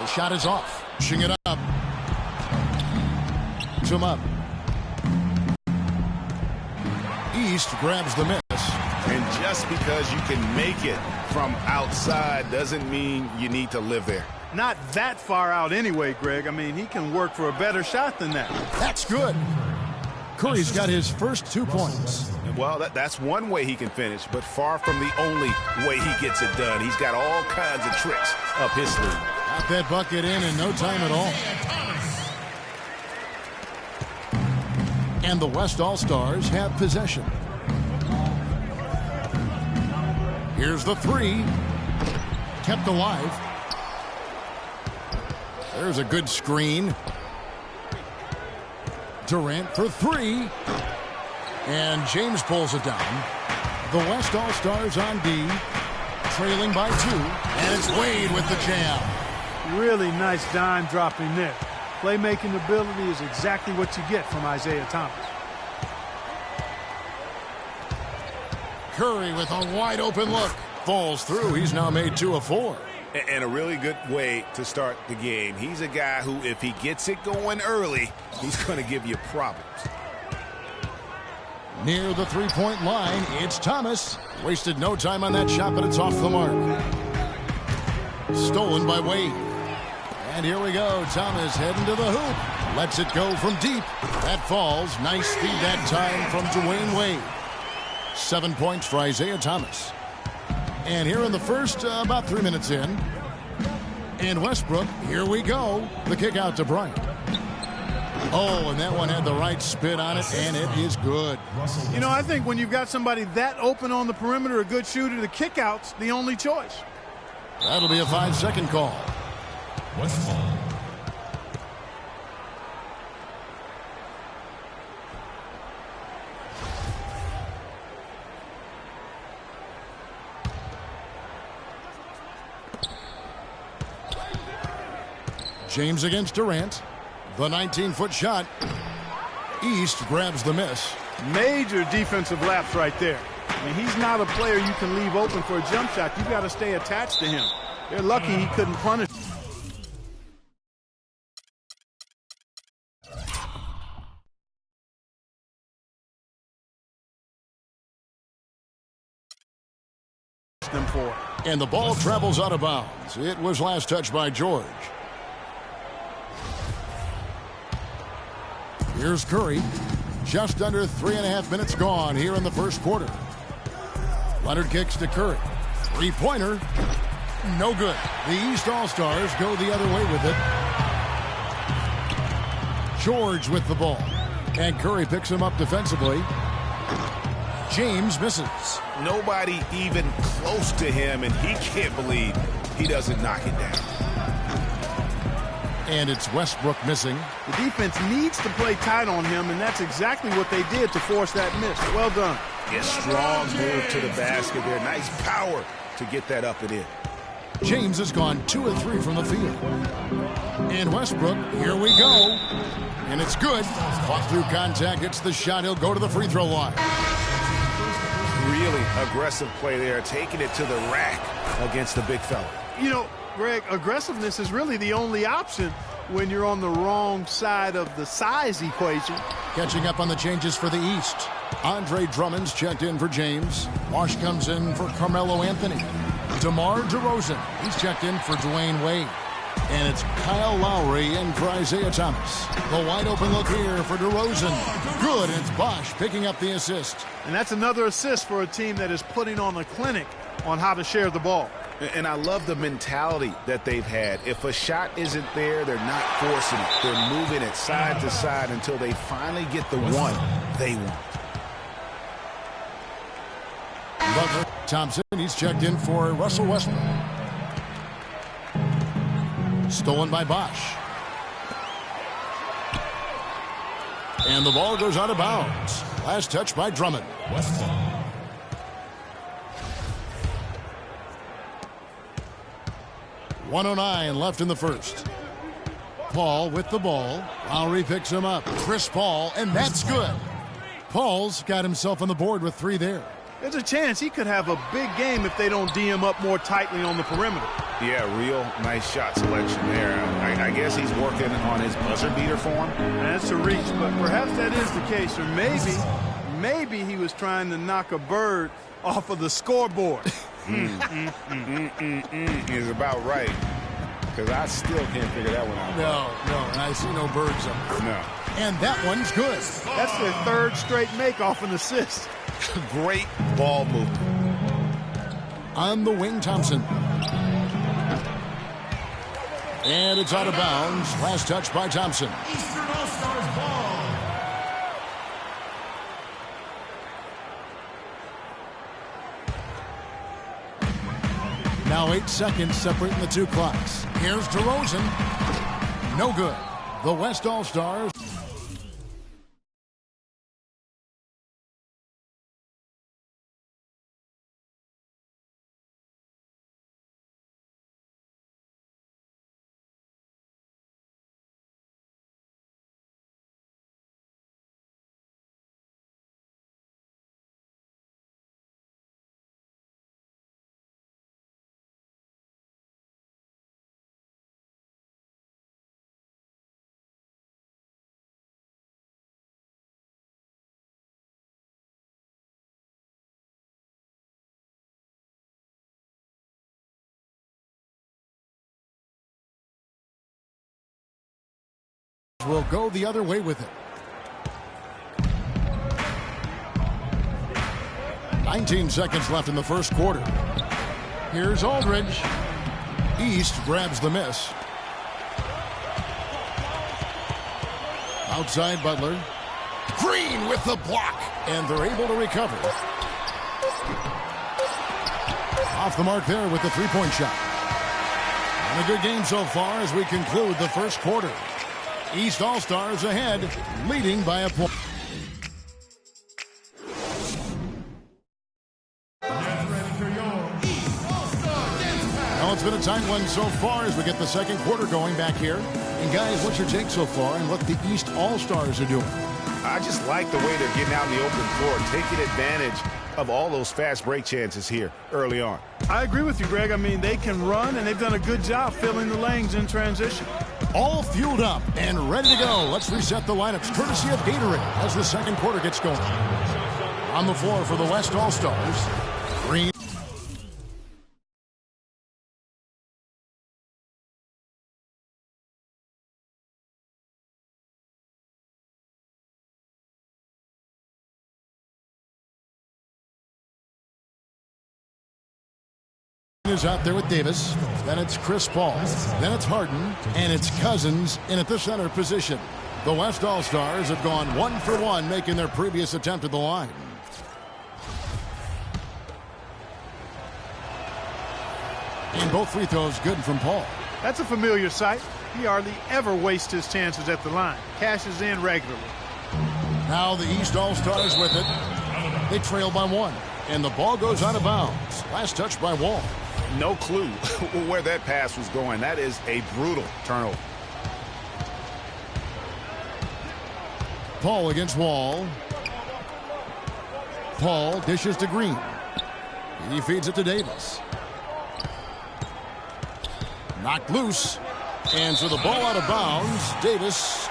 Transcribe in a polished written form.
The shot is off. Pushing it up. Him up. East grabs the miss. And just because you can make it from outside doesn't mean you need to live there. Not that far out anyway, Greg. I mean, he can work for a better shot than that. That's good. Curry's got his first 2 points. Well, that's one way he can finish, but far from the only way he gets it done. He's got all kinds of tricks up his sleeve. Got that bucket in no time at all. And the West All-Stars have possession. Here's the three. Kept alive. There's a good screen. Durant for three. And James pulls it down. The West All-Stars on D. Trailing by 2. And it's Wade with the jam. Really nice dime dropping there. Playmaking ability is exactly what you get from Isaiah Thomas. Curry with a wide open look. Falls through. He's now made 2 of 4. And a really good way to start the game. He's a guy who, if he gets it going early, he's going to give you problems. Near the three-point line, it's Thomas. Wasted no time on that shot, but it's off the mark. Stolen by Wade. And here we go. Thomas heading to the hoop. Lets it go from deep. That falls. Nice feed that time from Dwayne Wade. 7 points for Isaiah Thomas. And here in the first, about 3 minutes in. And Westbrook, here we go. The kick out to Bryant. Oh, and that one had the right spin on it, and it is good. You know, I think when you've got somebody that open on the perimeter, a good shooter, the kick out's the only choice. That'll be a 5-second call. Westbrook. James against Durant. The 19-foot shot. East grabs the miss. Major defensive lapse right there. I mean, he's not a player you can leave open for a jump shot. You've got to stay attached to him. They're lucky he couldn't punish. Them for. And the ball travels out of bounds. It was last touched by George. Here's Curry. Just under 3.5 minutes gone here in the first quarter. Leonard kicks to Curry. Three-pointer. No good. The East All-Stars go the other way with it. George with the ball. And Curry picks him up defensively. James misses. Nobody even close to him, and he can't believe he doesn't knock it down. And it's Westbrook missing. The defense needs to play tight on him, and that's exactly what they did to force that miss. Well done. Yeah, strong move to the basket there. Nice power to get that up and in. James has gone 2 of 3 from the field. And Westbrook, here we go. And it's good. Fought through contact, hits the shot. He'll go to the free throw line. Really aggressive play there, taking it to the rack against the big fella. You know, Greg, aggressiveness is really the only option when you're on the wrong side of the size equation. Catching up on the changes for the East. Andre Drummond's checked in for James. Wash comes in for Carmelo Anthony. DeMar DeRozan, he's checked in for Dwayne Wade. And it's Kyle Lowry in for Isaiah Thomas. The wide open look here for DeRozan. Good, and it's Bosh picking up the assist. And that's another assist for a team that is putting on a clinic on how to share the ball. And I love the mentality that they've had. If a shot isn't there, they're not forcing it. They're moving it side to side until they finally get the one they want. Butler Thompson, he's checked in for Russell Westbrook. Stolen by Bosh. And the ball goes out of bounds. Last touch by Drummond. Westbrook. 1:09 left in the first. Paul with the ball. Lowry picks him up. Chris Paul, and that's good. Paul's got himself on the board with 3 there. There's a chance he could have a big game if they don't D him up more tightly on the perimeter. Yeah, real nice shot selection there. I guess he's working on his buzzer beater form. That's a reach, but perhaps that is the case. Or maybe he was trying to knock a bird off of the scoreboard. Is about right. Because I still can't figure that one out. No, and I see no birds up there. No. And that one's good. That's their third straight make off an assist. Great ball movement. On the wing, Thompson. And it's out of bounds. Last touch by Thompson. Eastern All-Stars ball. Now 8 seconds separating the two clocks. Here's DeRozan. No good. The West All-Stars. Will go the other way with it. 19 seconds left in the first quarter. Here's Aldridge. East grabs the miss. Outside Butler. Green with the block. And they're able to recover. Off the mark there with the three-point shot. And a good game so far as we conclude the first quarter. East All-Stars ahead, leading by a point. Well, it's been a tight one so far as we get the second quarter going back here. And guys, what's your take so far and what the East All-Stars are doing? I just like the way they're getting out in the open floor, taking advantage of all those fast break chances here early on. I agree with you, Greg. I mean, they can run, and they've done a good job filling the lanes in transition. All fueled up and ready to go. Let's reset the lineups courtesy of Gatorade as the second quarter gets going. On the floor for the West All-Stars, Green. Is out there with Davis. Then it's Chris Paul. Then it's Harden. And it's Cousins in at the center position. The West All-Stars have gone 1 for 1, making their previous attempt at the line. And both free throws good from Paul. That's a familiar sight. He hardly ever wastes his chances at the line. Cashes in regularly. Now the East All-Stars with it. They trail by 1. And the ball goes out of bounds. Last touch by Wall. No clue where that pass was going. That is a brutal turnover. Paul against Wall. Paul dishes to Green. He feeds it to Davis. Knocked loose. And so the ball out of bounds. Davis.